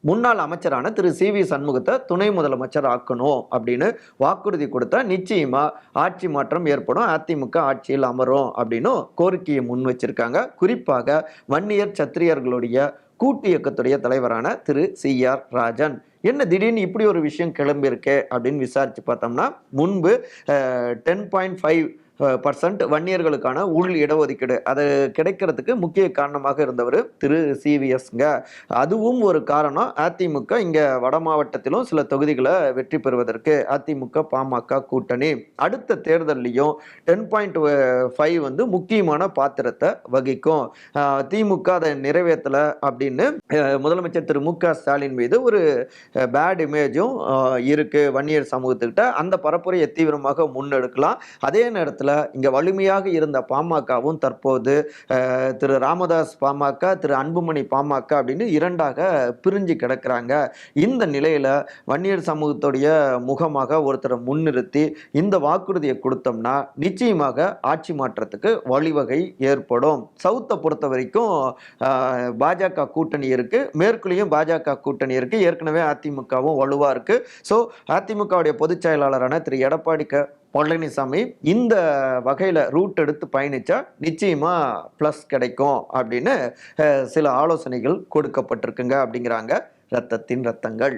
முன்னாள் அமைச்சரான திரு சி.வி. சண்முகத்தை துணை முதலமைச்சர் ஆக்கணும் அப்படின்னு வாக்குறுதி கொடுத்தா நிச்சயமா ஆட்சி மாற்றம் ஏற்படும், அதிமுக ஆட்சியில் அமரும் அப்படின்னு கோரிக்கையை முன் வச்சிருக்காங்க. குறிப்பாக வன்னியர் சத்திரியர்களுடைய கூட்டு இயக்கத்துடைய தலைவரான திரு சி.ஆர். ராஜன். என்ன திடீர்னு இப்படி ஒரு விஷயம் கிளம்பியிருக்கு அப்படின்னு விசாரிச்சு பார்த்தோம்னா, முன்பு 10.5% வன்னியர்களுக்கான உள் இடஒதுக்கீடு அது கிடைக்கிறதுக்கு முக்கிய காரணமாக இருந்தவர் திரு சிவிஎஸ்ங்க. அதுவும் ஒரு காரணம். அதிமுக இங்க வட மாவட்டத்திலும் சில தொகுதிகளை வெற்றி பெறுவதற்கு அதிமுக பாமக கூட்டணி அடுத்த தேர்தலையும் 10.5 வந்து முக்கியமான பாத்திரத்தை வகிக்கும். திமுக அதை நிறைவேற்றல அப்படின்னு முதலமைச்சர் திரு மு.க. ஸ்டாலின் மீது ஒரு பேட் இமேஜும் இருக்கு வன்னியர் சமூகத்துக்கிட்ட. அந்த பரப்புரையை தீவிரமாக முன்னெடுக்கலாம். அதே நேரத்தில் இங்க வலிமையாக இருந்த பாமகவும் தற்போது திரு ராமதாஸ் பாமக, திரு அன்புமணி பாமக அப்படின்னு இரண்டாக பிரிஞ்சு கிடக்கிறாங்க. இந்த நிலையில வன்னியர் சமூகத்துடைய முகமாக ஒருத்தரை முன்னிறுத்தி இந்த வாக்குறுதியை கொடுத்தோம்னா நிச்சயமாக ஆட்சி மாற்றத்துக்கு வழிவகை ஏற்படும். சவுத்தை பொறுத்த வரைக்கும் பாஜக கூட்டணி இருக்கு, மேற்குலையும் பாஜக கூட்டணி இருக்கு, ஏற்கனவே அதிமுகவும் வலுவா இருக்கு. ஸோ அதிமுகவுடைய பொதுச் செயலாளரான திரு எடப்பாடி பழனிசாமி இந்த வகையில் ரூட் எடுத்து பயணிச்சா நிச்சயமா ப்ளஸ் கிடைக்கும் அப்படின்னு சில ஆலோசனைகள் கொடுக்கப்பட்டிருக்குங்க அப்படிங்கிறாங்க ரத்தத்தின் ரத்தங்கள்.